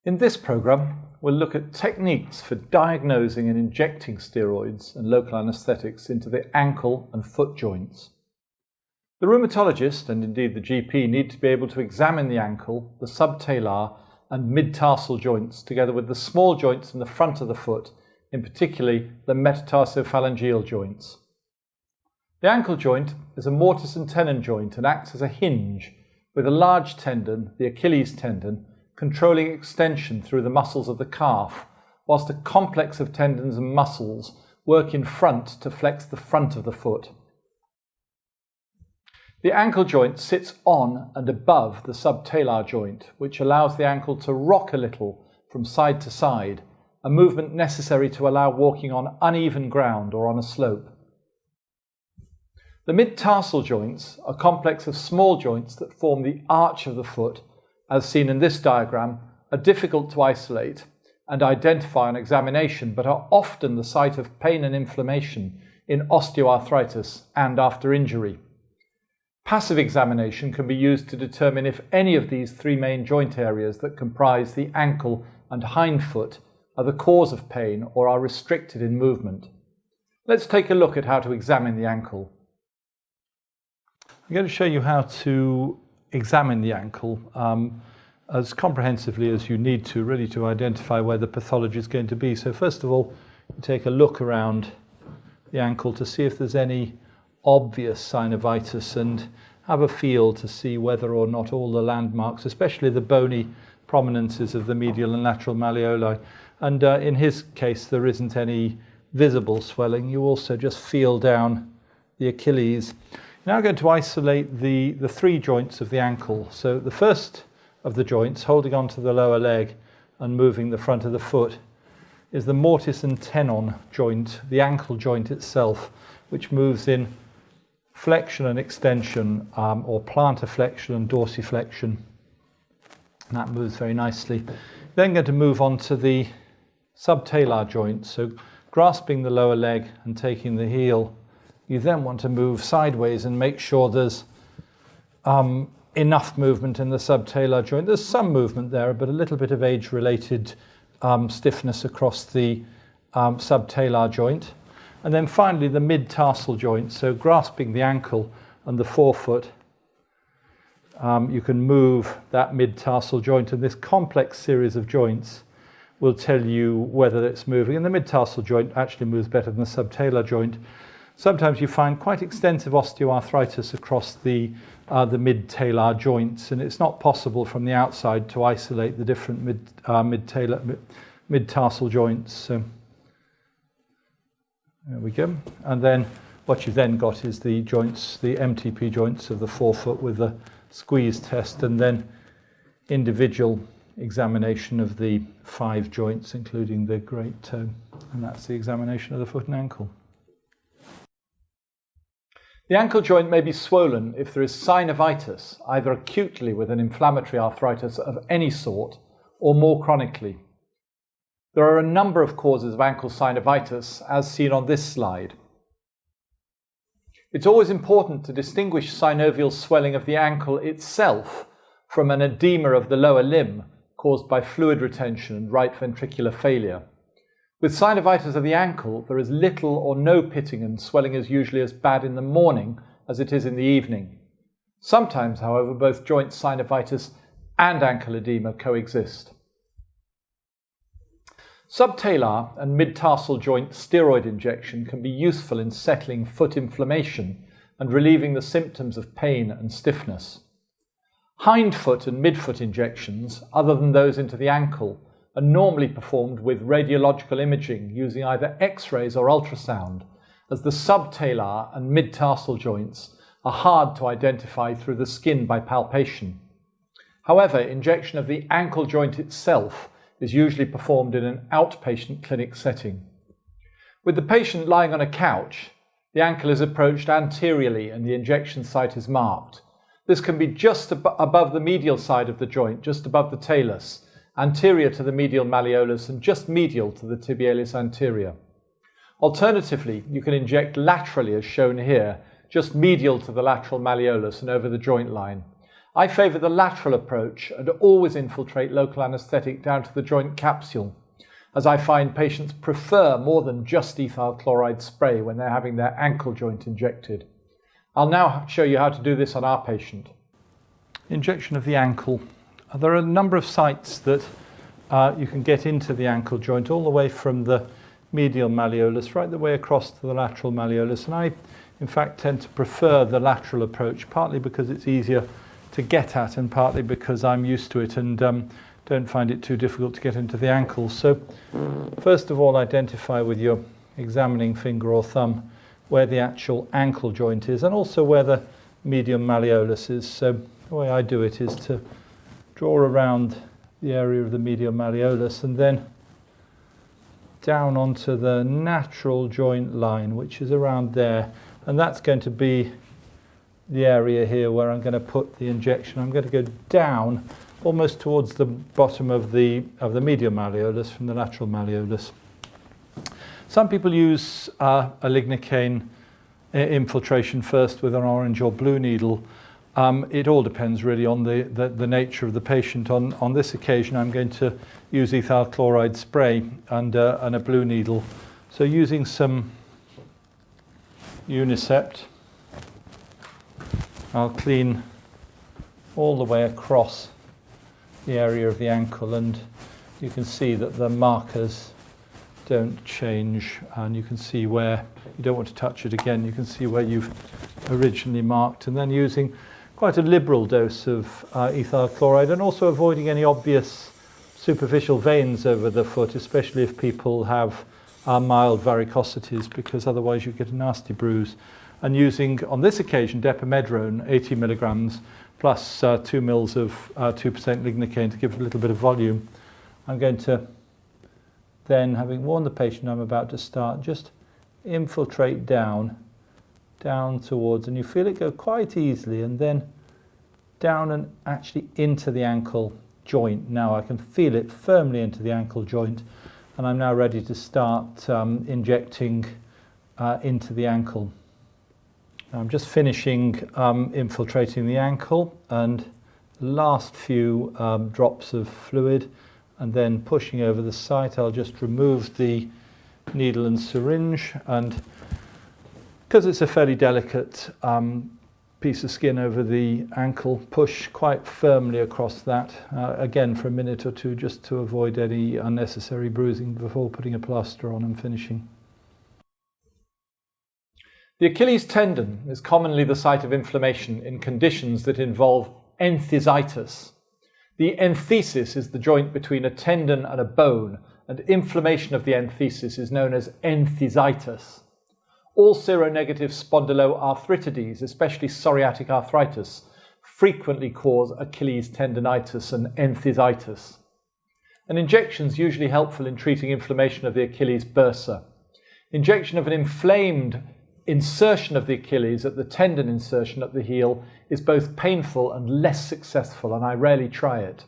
In this program, we'll look at techniques for diagnosing and injecting steroids and local anesthetics into the ankle and foot joints. The rheumatologist, and indeed the GP, need to be able to examine the ankle, the subtalar and mid-tarsal joints, together with the small joints in the front of the foot, in particular the metatarsophalangeal joints. The ankle joint is a mortise and tenon joint and acts as a hinge, with a large tendon, the Achilles tendon, controlling extension through the muscles of the calf, whilst a complex of tendons and muscles work in front to flex the front of the foot. The ankle joint sits on and above the subtalar joint, which allows the ankle to rock a little from side to side, a movement necessary to allow walking on uneven ground or on a slope. The mid-tarsal joints, a complex of small joints that form the arch of the foot, as seen in this diagram, are difficult to isolate and identify on examination, but are often the site of pain and inflammation in osteoarthritis and after injury. Passive examination can be used to determine if any of these three main joint areas that comprise the ankle and hind foot are the cause of pain or are restricted in movement. Let's take a look at how to examine the ankle. I'm going to show you how to examine the ankle as comprehensively as you need to, really, to identify where the pathology is going to be. So first of all, you take a look around the ankle to see if there's any obvious synovitis and have a feel to see whether or not all the landmarks, especially the bony prominences of the medial and lateral malleoli, and in his case there isn't any visible swelling. You also just feel down the Achilles. You're now going to isolate the three joints of the ankle. So the first of the joints, holding onto the lower leg and moving the front of the foot, is the mortise and tenon joint, the ankle joint itself, which moves in flexion and extension, or plantar flexion and dorsiflexion. And that moves very nicely. Then going to move on to the subtalar joint. So grasping the lower leg and taking the heel, you then want to move sideways and make sure there's enough movement in the subtalar joint. There's some movement there, but a little bit of age-related stiffness across the subtalar joint. And then finally the mid-tarsal joint. So grasping the ankle and the forefoot, you can move that mid-tarsal joint, and this complex series of joints will tell you whether it's moving. And the mid-tarsal joint actually moves better than the subtalar joint. Sometimes you find quite extensive osteoarthritis across the mid-talar joints, and it's not possible from the outside to isolate the different mid-tarsal joints. So there we go. And then what you've then got is the joints, the MTP joints of the forefoot with the squeeze test, and then individual examination of the 5 joints, including the great toe. And that's the examination of the foot and ankle. The ankle joint may be swollen if there is synovitis, either acutely with an inflammatory arthritis of any sort, or more chronically. There are a number of causes of ankle synovitis, as seen on this slide. It's always important to distinguish synovial swelling of the ankle itself from an edema of the lower limb caused by fluid retention and right ventricular failure. With synovitis of the ankle, there is little or no pitting, and swelling is usually as bad in the morning as it is in the evening. Sometimes, however, both joint synovitis and ankle edema coexist. Subtalar and mid-tarsal joint steroid injection can be useful in settling foot inflammation and relieving the symptoms of pain and stiffness. Hindfoot and midfoot injections, other than those into the ankle, are normally performed with radiological imaging using either X-rays or ultrasound, as the subtalar and mid-tarsal joints are hard to identify through the skin by palpation. However, injection of the ankle joint itself is usually performed in an outpatient clinic setting. With the patient lying on a couch, the ankle is approached anteriorly and the injection site is marked. This can be just above the medial side of the joint, just above the talus, anterior to the medial malleolus and just medial to the tibialis anterior. Alternatively, you can inject laterally as shown here, just medial to the lateral malleolus and over the joint line. I favour the lateral approach and always infiltrate local anaesthetic down to the joint capsule, as I find patients prefer more than just ethyl chloride spray when they're having their ankle joint injected. I'll now show you how to do this on our patient. Injection of the ankle. There are a number of sites that you can get into the ankle joint, all the way from the medial malleolus right the way across to the lateral malleolus, and I in fact tend to prefer the lateral approach, partly because it's easier to get at and partly because I'm used to it and don't find it too difficult to get into the ankle. So first of all, identify with your examining finger or thumb where the actual ankle joint is and also where the medial malleolus is. So the way I do it is to draw around the area of the medial malleolus and then down onto the natural joint line, which is around there, and that's going to be the area here where I'm going to put the injection. I'm going to go down almost towards the bottom of the medial malleolus from the lateral malleolus. Some people use a lignocaine infiltration first with an orange or blue needle. It all depends really on the nature of the patient. On this occasion I'm going to use ethyl chloride spray and a blue needle. So using some Unicept, I'll clean all the way across the area of the ankle, and you can see that the markers don't change, and you can see where you don't want to touch it again. You can see where you've originally marked, and then using quite a liberal dose of ethyl chloride and also avoiding any obvious superficial veins over the foot, especially if people have mild varicosities, because otherwise you get a nasty bruise. And using, on this occasion, depamedrone, 80 milligrams, plus 2 mils of 2% lignocaine to give it a little bit of volume. I'm going to then, having warned the patient I'm about to start, just infiltrate down towards, and you feel it go quite easily, and then down and actually into the ankle joint. Now I can feel it firmly into the ankle joint, and I'm now ready to start injecting into the ankle. I'm just finishing infiltrating the ankle, and the last few drops of fluid, and then pushing over the site. I'll just remove the needle and syringe, and because it's a fairly delicate piece of skin over the ankle, push quite firmly across that, again for a minute or two, just to avoid any unnecessary bruising before putting a plaster on and finishing. The Achilles tendon is commonly the site of inflammation in conditions that involve enthesitis. The enthesis is the joint between a tendon and a bone, and inflammation of the enthesis is known as enthesitis. All seronegative spondyloarthritides, especially psoriatic arthritis, frequently cause Achilles tendinitis and enthesitis. An injection is usually helpful in treating inflammation of the Achilles bursa. Injection of an inflamed insertion of the Achilles at the tendon insertion at the heel is both painful and less successful, and I rarely try it.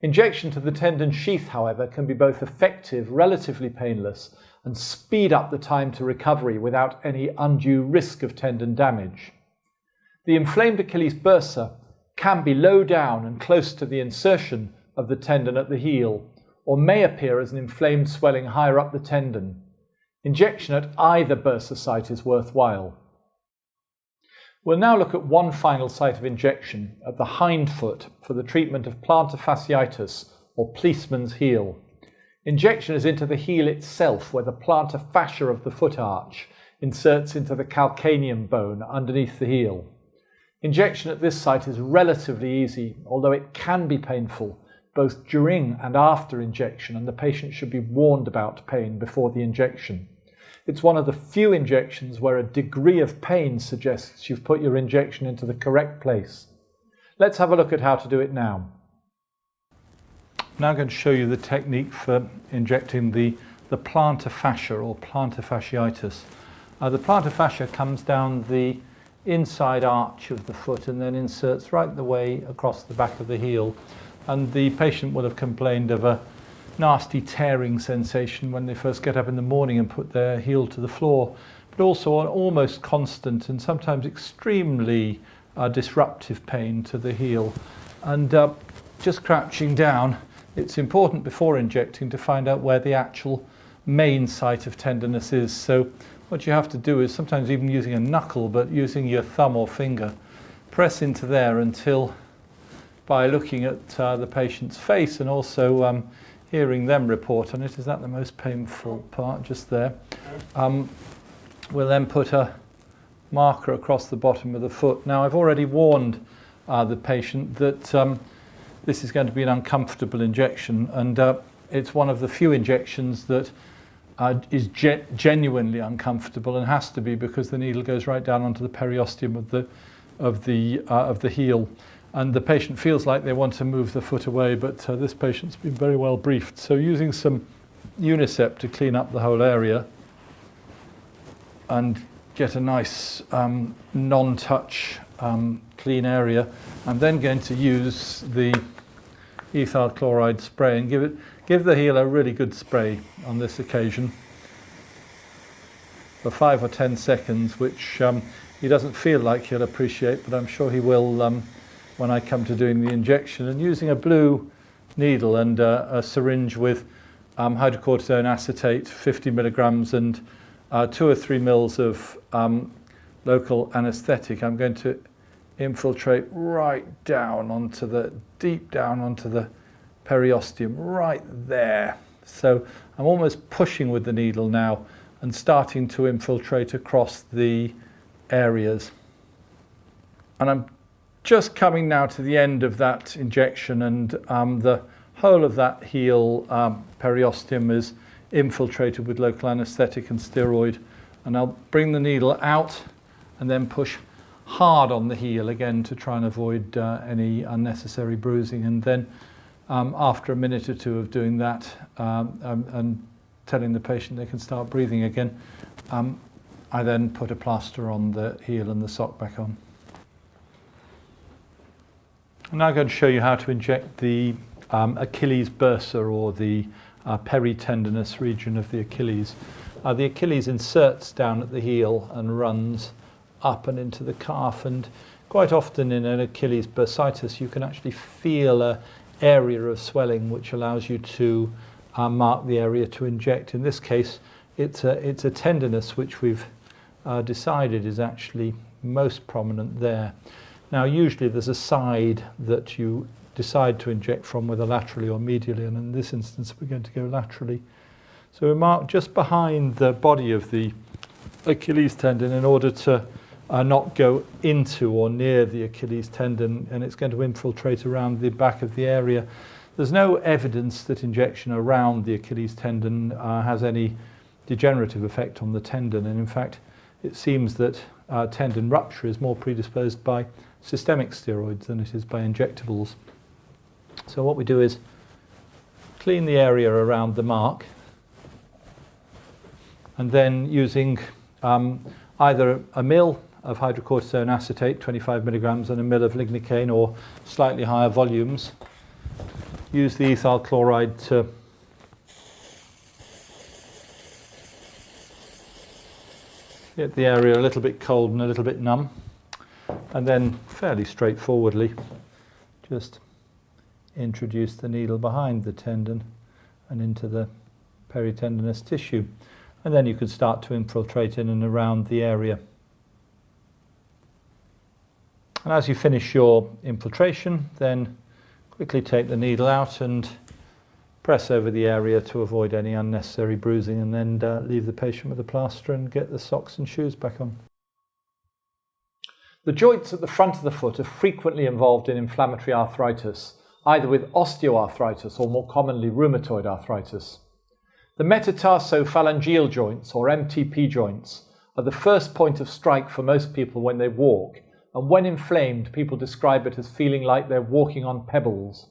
Injection to the tendon sheath, however, can be both effective, relatively painless, and speed up the time to recovery without any undue risk of tendon damage. The inflamed Achilles bursa can be low down and close to the insertion of the tendon at the heel, or may appear as an inflamed swelling higher up the tendon. Injection at either bursa site is worthwhile. We'll now look at one final site of injection, at the hind foot, for the treatment of plantar fasciitis, or policeman's heel. Injection is into the heel itself, where the plantar fascia of the foot arch inserts into the calcaneum bone underneath the heel. Injection at this site is relatively easy, although it can be painful, both during and after injection, and the patient should be warned about pain before the injection. It's one of the few injections where a degree of pain suggests you've put your injection into the correct place. Let's have a look at how to do it now. I'm now going to show you the technique for injecting the plantar fascia, or plantar fasciitis. The plantar fascia comes down the inside arch of the foot and then inserts right the way across the back of the heel. And the patient will have complained of a nasty tearing sensation when they first get up in the morning and put their heel to the floor, but also an almost constant and sometimes extremely disruptive pain to the heel. And just crouching down, it's important before injecting to find out where the actual main site of tenderness is. So what you have to do is, sometimes even using a knuckle, but using your thumb or finger, press into there until, by looking at the patient's face and also hearing them report on it, is that the most painful part, just there? We'll then put a marker across the bottom of the foot. Now, I've already warned the patient that this is going to be an uncomfortable injection, and it's one of the few injections that is genuinely uncomfortable, and has to be, because the needle goes right down onto the periosteum of the heel, and the patient feels like they want to move the foot away, but this patient's been very well briefed. So using some Unicept to clean up the whole area and get a nice non-touch clean area, I'm then going to use the ethyl chloride spray and give the heel a really good spray on this occasion for 5 or 10 seconds, which he doesn't feel like he'll appreciate, but I'm sure he will when I come to doing the injection. And using a blue needle and a syringe with hydrocortisone acetate, 50 milligrams, and 2 or 3 mils of local anesthetic, I'm going to infiltrate right down onto deep down onto the periosteum, right there. So I'm almost pushing with the needle now and starting to infiltrate across the areas. And I'm just coming now to the end of that injection, and the whole of that heel periosteum is infiltrated with local anesthetic and steroid. And I'll bring the needle out and then push hard on the heel again to try and avoid any unnecessary bruising. And then after a minute or two of doing that and telling the patient they can start breathing again, I then put a plaster on the heel and the sock back on. I'm now going to show you how to inject the Achilles bursa, or the peritendinous region of the Achilles. The Achilles inserts down at the heel and runs up and into the calf, and quite often in an Achilles bursitis you can actually feel an area of swelling which allows you to mark the area to inject. In this case it's a tenderness which we've decided is actually most prominent there. Now usually there's a side that you decide to inject from, whether laterally or medially, and in this instance we're going to go laterally. So we mark just behind the body of the Achilles tendon in order to not go into or near the Achilles tendon, and it's going to infiltrate around the back of the area. There's no evidence that injection around the Achilles tendon has any degenerative effect on the tendon, and in fact it seems that tendon rupture is more predisposed by systemic steroids than it is by injectables. So what we do is clean the area around the mark, and then using either a mil of hydrocortisone acetate, 25 milligrams, and a mil of lignocaine, or slightly higher volumes, use the ethyl chloride to get the area a little bit cold and a little bit numb, and then fairly straightforwardly just introduce the needle behind the tendon and into the peritendinous tissue, and then you could start to infiltrate in and around the area. And as you finish your infiltration, then quickly take the needle out and press over the area to avoid any unnecessary bruising, and then leave the patient with a plaster and get the socks and shoes back on. The joints at the front of the foot are frequently involved in inflammatory arthritis, either with osteoarthritis or more commonly rheumatoid arthritis. The metatarsophalangeal joints, or MTP joints, are the first point of strike for most people when they walk, and when inflamed, people describe it as feeling like they're walking on pebbles.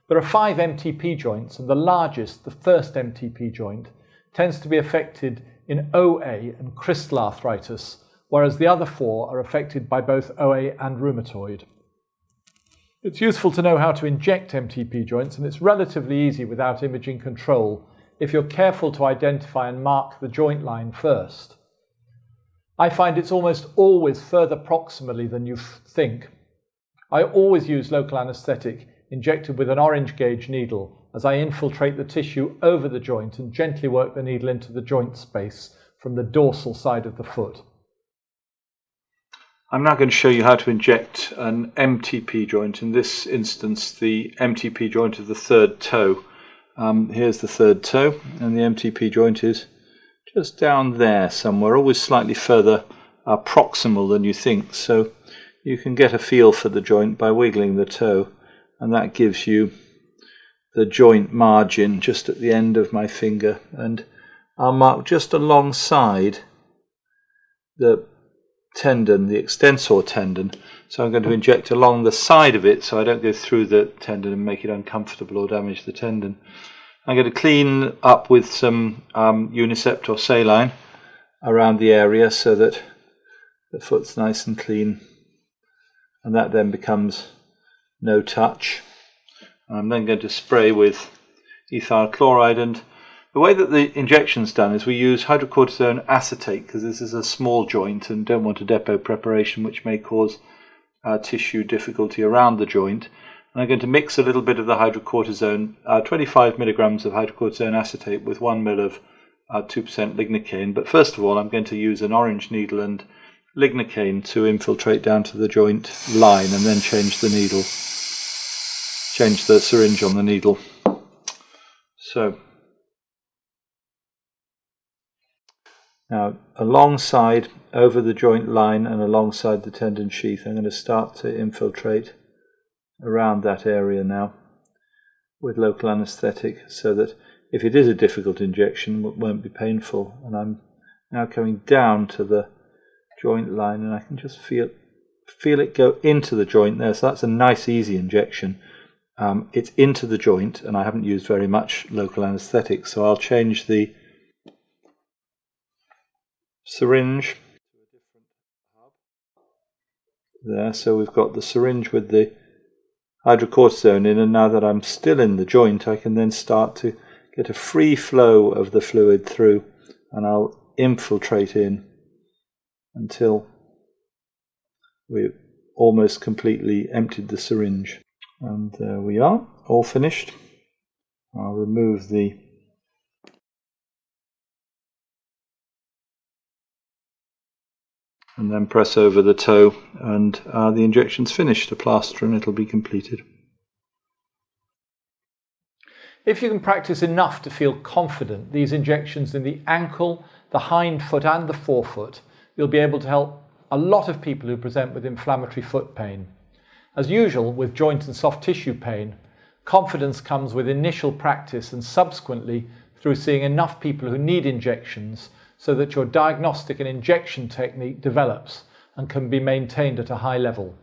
There are 5 MTP joints, and the largest, the first MTP joint, tends to be affected in OA and crystal arthritis, whereas the other 4 are affected by both OA and rheumatoid. It's useful to know how to inject MTP joints, and it's relatively easy without imaging control if you're careful to identify and mark the joint line first. I find it's almost always further proximally than you think. I always use local anaesthetic injected with an orange gauge needle as I infiltrate the tissue over the joint and gently work the needle into the joint space from the dorsal side of the foot. I'm now going to show you how to inject an MTP joint, in this instance the MTP joint of the third toe. Here's the third toe, and the MTP joint is just down there somewhere, always slightly further proximal than you think, so you can get a feel for the joint by wiggling the toe, and that gives you the joint margin just at the end of my finger, and I'll mark just alongside the tendon, the extensor tendon. So I'm going to inject along the side of it so I don't go through the tendon and make it uncomfortable or damage the tendon. I'm going to clean up with some Unicept or saline around the area so that the foot's nice and clean, and that then becomes no touch. I'm then going to spray with ethyl chloride, and the way that the injection's done is we use hydrocortisone acetate because this is a small joint and don't want a depot preparation which may cause tissue difficulty around the joint. And I'm going to mix a little bit of the hydrocortisone, 25 milligrams of hydrocortisone acetate with 1 ml of 2% lignocaine. But first of all, I'm going to use an orange needle and lignocaine to infiltrate down to the joint line, and then change the needle, change the syringe on the needle. So now alongside, over the joint line and alongside the tendon sheath, I'm going to start to infiltrate around that area now with local anaesthetic, so that if it is a difficult injection, it won't be painful. And I'm now coming down to the joint line, and I can just feel it go into the joint there. So that's a nice easy injection. It's into the joint, and I haven't used very much local anaesthetic, so I'll change the syringe there. So we've got the syringe with the hydrocortisone in, and now that I'm still in the joint, I can then start to get a free flow of the fluid through, and I'll infiltrate in until we've almost completely emptied the syringe. And there we are, all finished. I'll remove the and then press over the toe, and the injection's finished. A plaster and it'll be completed. If you can practice enough to feel confident, these injections in the ankle, the hind foot and the forefoot, you'll be able to help a lot of people who present with inflammatory foot pain. As usual with joint and soft tissue pain, confidence comes with initial practice and subsequently through seeing enough people who need injections so that your diagnostic and injection technique develops and can be maintained at a high level.